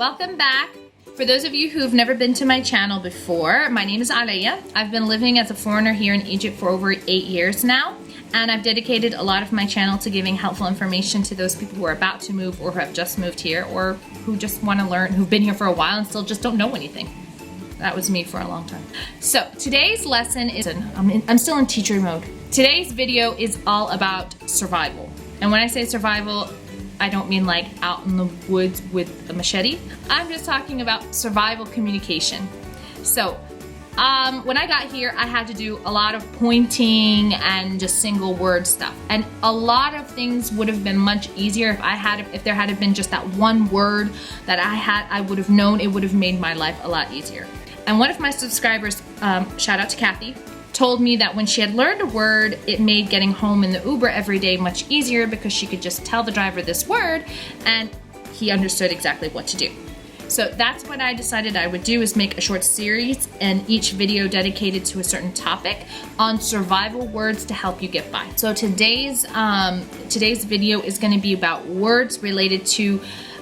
welcome back. For those of you who've never been to my channel before, my name is Alaya. I've been living as a foreigner here in Egypt for over 8 years now, and I've dedicated a lot of my channel to giving helpful information to those people who are about to move or who have just moved here or who just want to learn, who've been here for a while and still just don't know anything. That was me for a long time. So today's lesson is, I'm still in teacher mode. Today's video is all about survival. And when I say survival, I don't mean like out in the woods with a machete. I'm just talking about survival communication. So when I got here, I had to do a lot of pointing and just single word stuff. And a lot of things would have been much easier if there had been just that one word that I would have known. It would have made my life a lot easier. And one of my subscribers, shout out to Kathy, told me that when she had learned a word, it made getting home in the Uber every day much easier because she could just tell the driver this word and he understood exactly what to do. So that's what I decided I would do, is make a short series and each video dedicated to a certain topic on survival words to help you get by. So today's video is going to be about words related to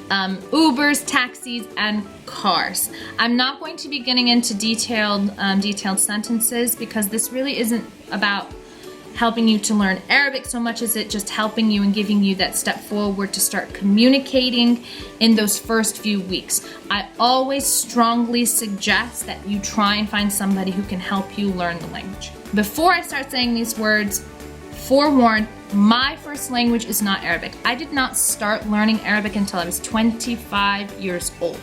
Ubers, taxis, and cars. I'm not going to be getting into detailed sentences because this really isn't about helping you to learn Arabic so much as it just helping you and giving you that step forward to start communicating in those first few weeks. I always strongly suggest that you try and find somebody who can help you learn the language. Before I start saying these words, forewarned, my first language is not Arabic. I did not start learning Arabic until I was 25 years old.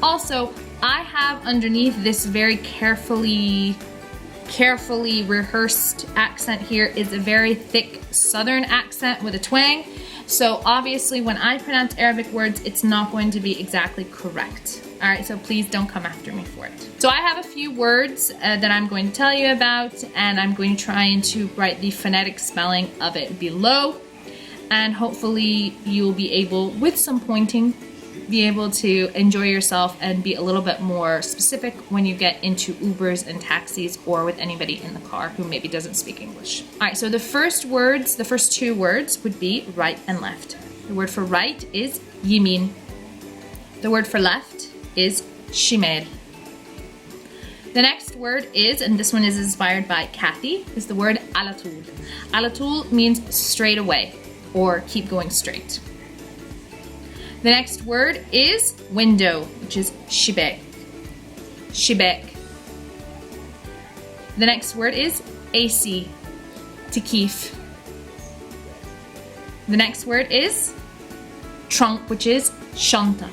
Also, I have underneath this very carefully rehearsed accent here is a very thick southern accent with a twang. So obviously when I pronounce Arabic words, it's not going to be exactly correct. All right, so please don't come after me for it. So I have a few words that I'm going to tell you about, and I'm going to try to write the phonetic spelling of it below, and hopefully you'll be able, with some pointing, be able to enjoy yourself and be a little bit more specific when you get into Ubers and taxis or with anybody in the car who maybe doesn't speak English. All right, so the first two words would be right and left. The word for right is yimin. The word for left is shimal. The next word is, and this one is inspired by Kathy, is the word alatul. Alatul means straight away or keep going straight. The next word is window, which is shibek. Shibek. The next word is AC, tikif. The next word is trunk, which is shanta.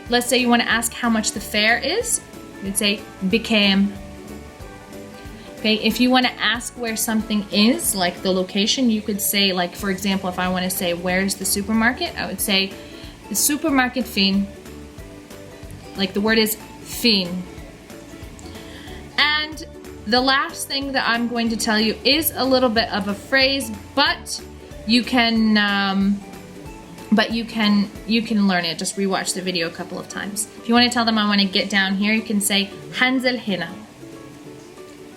Let's say you want to ask how much the fare is. You'd say became. Okay, if you want to ask where something is, like the location, you could say, like, for example, if I want to say where's the supermarket, I would say the supermarket fin. Like the word is fin. And the last thing that I'm going to tell you is a little bit of a phrase, but you can learn it. Just rewatch the video a couple of times. If you want to tell them I want to get down here, you can say hanzel hina.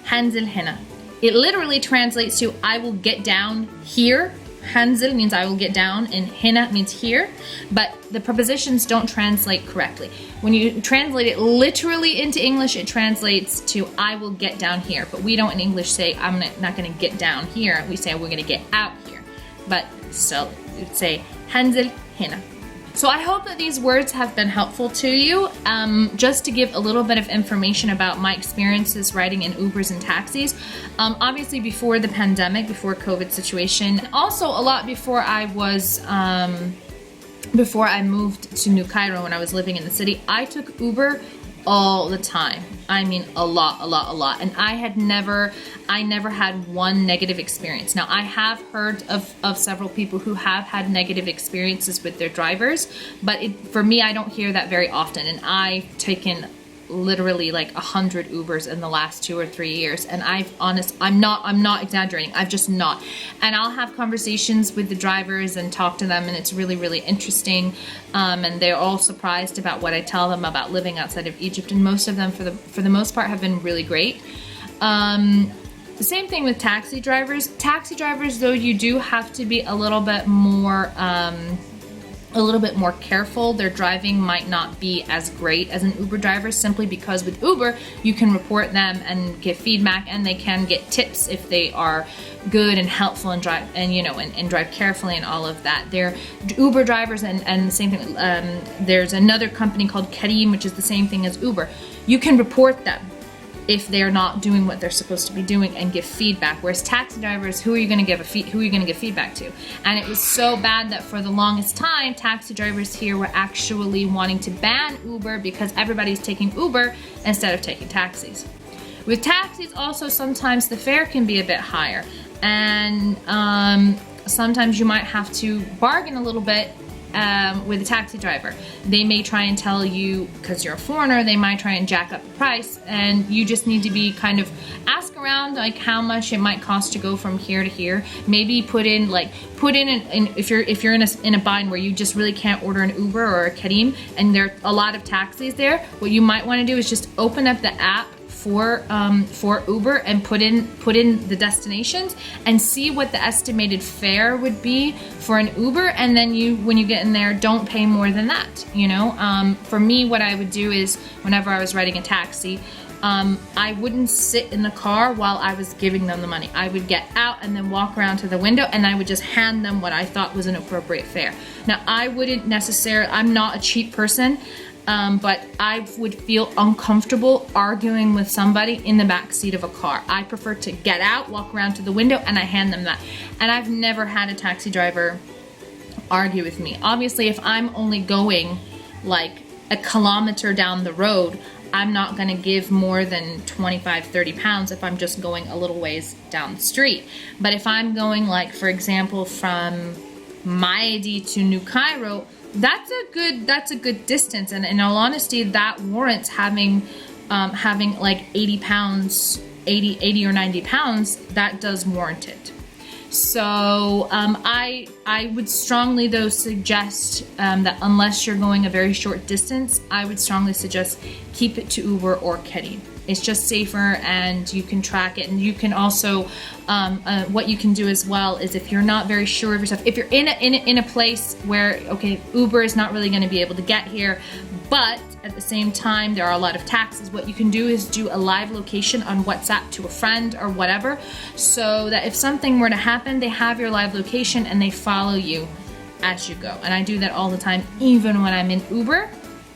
Hanzel hina. It literally translates to I will get down here. Hanzel means I will get down and hina means here, but the prepositions don't translate correctly. When you translate it literally into English, it translates to I will get down here, but we don't in English say I'm not going to get down here. We say we're going to get out here, but still you'd say hanzel hina. So I hope that these words have been helpful to you. Just to give a little bit of information about my experiences riding in Ubers and taxis. Obviously before the pandemic, before COVID situation, also a lot before I moved to New Cairo when I was living in the city, I took Uber all the time. I mean a lot. And I never had one negative experience. Now I have heard of several people who have had negative experiences with their drivers, but for me, I don't hear that very often. And I've taken literally like 100 Ubers in the last 2 or 3 years, and I'm not exaggerating. I've just not. And I'll have conversations with the drivers and talk to them, and it's really interesting. And they're all surprised about what I tell them about living outside of Egypt, and most of them, for the most part, have been really great. The same thing with taxi drivers. Taxi drivers, though, you do have to be a little bit more a little bit more careful. Their driving might not be as great as an Uber driver, simply because with Uber you can report them and give feedback, and they can get tips if they are good and helpful and drive and drive carefully and all of that. They're Uber drivers, and the same thing. There's another company called Careem, which is the same thing as Uber. You can report them if they're not doing what they're supposed to be doing and give feedback. Whereas taxi drivers, who are you going to give feedback to? And it was so bad that for the longest time, taxi drivers here were actually wanting to ban Uber because everybody's taking Uber instead of taking taxis. With taxis also, sometimes the fare can be a bit higher, and sometimes you might have to bargain a little bit with a taxi driver. They may try and tell you, because you're a foreigner, they might try and jack up the price, and you just need to be kind of ask around like how much it might cost to go from here to here. Maybe put in if you're in a bind where you just really can't order an Uber or a Careem, and there are a lot of taxis there, what you might want to do is just open up the app for Uber and put in the destinations and see what the estimated fare would be for an Uber, and then when you get in there, don't pay more than that, you know. For me, what I would do is whenever I was riding a taxi, I wouldn't sit in the car while I was giving them the money. I would get out and then walk around to the window, and I would just hand them what I thought was an appropriate fare. Now, I wouldn't necessarily, I'm not a cheap person, but I would feel uncomfortable arguing with somebody in the back seat of a car. I prefer to get out, walk around to the window, and I hand them that. And I've never had a taxi driver argue with me. Obviously, if I'm only going like a kilometer down the road, I'm not going to give more than 25, 30 pounds if I'm just going a little ways down the street. But if I'm going, like, for example, from Maedi to New Cairo, that's a good distance, and in all honesty, that warrants having like 80 pounds, 80 or 90 pounds. That does warrant it. So I would strongly though suggest that unless you're going a very short distance, I would strongly suggest keep it to Uber or Careem. It's just safer, and you can track it, and you can also what you can do as well is, if you're not very sure of yourself, if you're in a place where, okay, Uber is not really going to be able to get here, but at the same time there are a lot of taxis, what you can do is do a live location on WhatsApp to a friend or whatever, so that if something were to happen, they have your live location and they follow you as you go. And I do that all the time, even when I'm in Uber.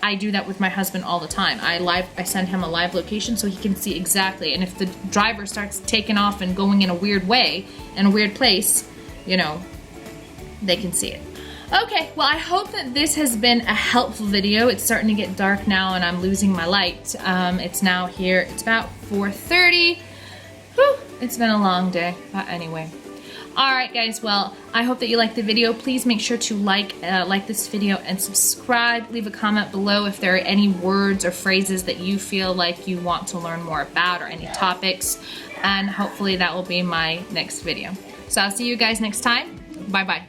I do that with my husband all the time. I send him a live location so he can see exactly. And if the driver starts taking off and going in a weird way, in a weird place, you know, they can see it. Okay, well, I hope that this has been a helpful video. It's starting to get dark now and I'm losing my light. It's now here, it's about 4:30. Whew, it's been a long day, but anyway. Alright guys, well, I hope that you liked the video. Please make sure to like this video and subscribe. Leave a comment below if there are any words or phrases that you feel like you want to learn more about, or any topics, and hopefully that will be my next video. So I'll see you guys next time. Bye bye.